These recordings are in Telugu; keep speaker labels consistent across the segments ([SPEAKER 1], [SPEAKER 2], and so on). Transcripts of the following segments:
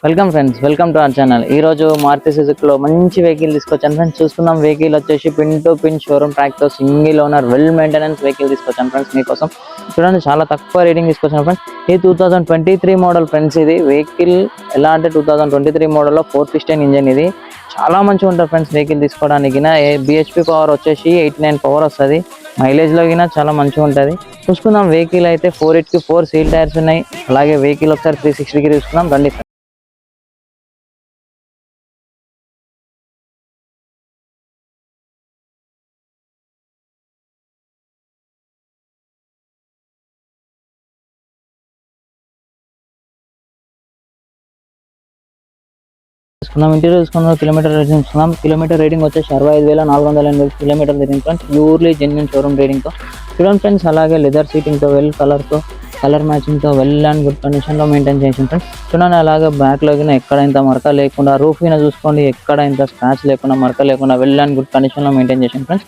[SPEAKER 1] Welcome friends, welcome to our channel. ఈ రోజు మారుతి సుజుకిలో మంచి వెహికల్ తీసుకొచ్చాను ఫ్రెండ్స్. చూస్తున్నాం వెహికల్ వచ్చేసి pin to pin showroom track తో single owner well maintenance vehicle తీసుకొచ్చాను ఫ్రెండ్స్. మీకోసం చూడండి, చాలా తక్కువ రేటింగ్ తీసుకొచ్చాను ఫ్రెండ్స్. ఈ 2023 మోడల్ ఫ్రెండ్స్. ఇది వెహికల్ ఎలా అంటే 2023 మోడల్లో 415 ఇంజన్. ఇది చాలా మంచిగా ఉంటుంది ఫ్రెండ్స్. వెహికల్ తీసుకోవడానికి బిహెచ్పి పవర్ వచ్చేసి 89 పవర్ వస్తుంది. మైలేజ్ లో గినా చాలా మంచిగా ఉంటుంది. చూసుకుందాం వెహికల్ అయితే 4 సీల్ టైర్స్ ఉన్నాయి. అలాగే వెహికల్ ఒకసారి 360 తీసుకుందాం రండి. ఇంటీరియర్ చూసుకుందాం. కిలోమీటర్ రేటింగ్ చూసుకుందాం. కిలోమీటర్ రేటింగ్ వచ్చేసి 65,480 kilometre reading friends. Purely genuine showroom reading తో చూడండి ఫ్రెండ్స్. అలాగే లెదర్ సీటింగ్ తో వెల్ కలర్ మ్యాచింగ్ తో వెల్ అండ్ గుడ్ కండిషన్ లో మెయింటైన్ చేసి ఫ్రెండ్స్. చూడండి, అలాగే బ్యాక్ లో ఎక్కడ ఇంత మరక లేకుండా, రూఫ్ అయినా చూసుకోండి ఎక్కడ ఇంత స్క్రాచ్ లేకుండా, మరక లేకుండా వెల్ అండ్ గుడ్ కండిషన్ లో మెయింటైన్ చేసాం ఫ్రెండ్స్.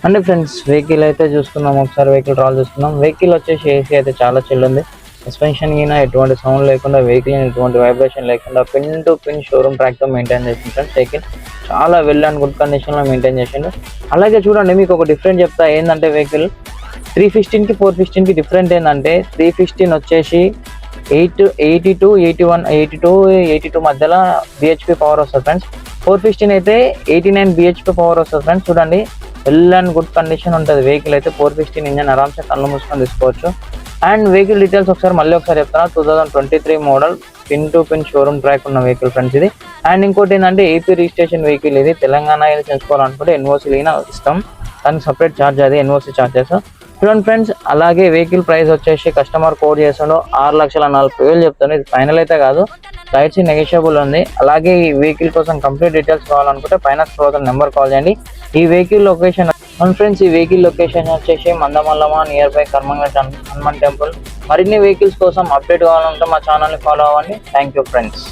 [SPEAKER 1] అంటే ఫ్రెండ్స్ వెహికల్ అయితే చూసుకుందాం. ఒకసారి వెహికల్ రాల్ చూసుకుందాం. వెహికల్ వచ్చేసి ఏసీ అయితే చాలా చిల్ ఉంది. సస్పెన్షన్ కింద ఎటువంటి సౌండ్ లేకుండా, వెహికల్ ఎటువంటి వైబ్రేషన్ లేకుండా pin to pin showroom track తో మెయింటైన్ చేసింది ఫ్రెండ్స్. వెహికల్ చాలా వెల్ అండ్ గుడ్ కండిషన్ లో మెయింటైన్ చేసిండు. అలాగే చూడండి, మీకు ఒక డిఫరెంట్ చెప్తా. ఏంటంటే వెహికల్ 315 కి 415 కి డిఫరెంట్ ఏంటంటే 315 వచ్చేసి 82 మధ్యలో బిహెచ్పి పవర్ వస్తుంది ఫ్రెండ్స్. 415 అయితే 89 బిహెచ్పి పవర్ వస్తుంది ఫ్రెండ్స్. చూడండి, వెల్ అండ్ గుడ్ కండిషన్ ఉంటుంది వెహికల్ అయితే. 415 ఇంజన్ ఆరామ్సే కళ్ళు మూసుకొని తీసుకోవచ్చు. అండ్ వెహికల్ డీటెయిల్స్ ఒకసారి చెప్తాను. 2023 model pin to pin showroom track ఉన్న వెహికల్ ఫ్రెండ్స్ ఇది. అండ్ ఇంకోటి ఏంటంటే ఏపీ రిజిస్ట్రేషన్ వెహికల్ ఇది. తెలంగాణ చేసుకోవాలనుకుంటే ఎన్ఓసీ ఇస్తాం, దానికి సపరేట్ ఛార్జ్, అది ఎన్ఓసీ ఛార్జెస్. చూడండి ఫ్రెండ్స్, అలాగే వెహికల్ ప్రైస్ వచ్చేసి కస్టమర్ కోడ్ చేస్తాడు 6,40,000 చెప్తాను. ఇది ఫైనల్ అయితే కాదు, రైట్స్ నెగోషియబుల్ ఉంది. అలాగే ఈ వెహికల్ కోసం కంప్లీట్ డీటెయిల్స్ కావాలనుకుంటే పైన స్క్రోల్ నెంబర్ కాల్ చేయండి. ఈ వెహికల్ లొకేషన్ ఫ్రెండ్స్, ఈ వెహికల్ లొకేషన్ వచ్చేసి Mandamallamma near by Karmanghat Hanuman temple. మరిన్ని వెహికల్స్ కోసం అప్డేట్ కావాలంటే మా ఛానల్ని ఫాలో అవ్వండి. Thank you friends.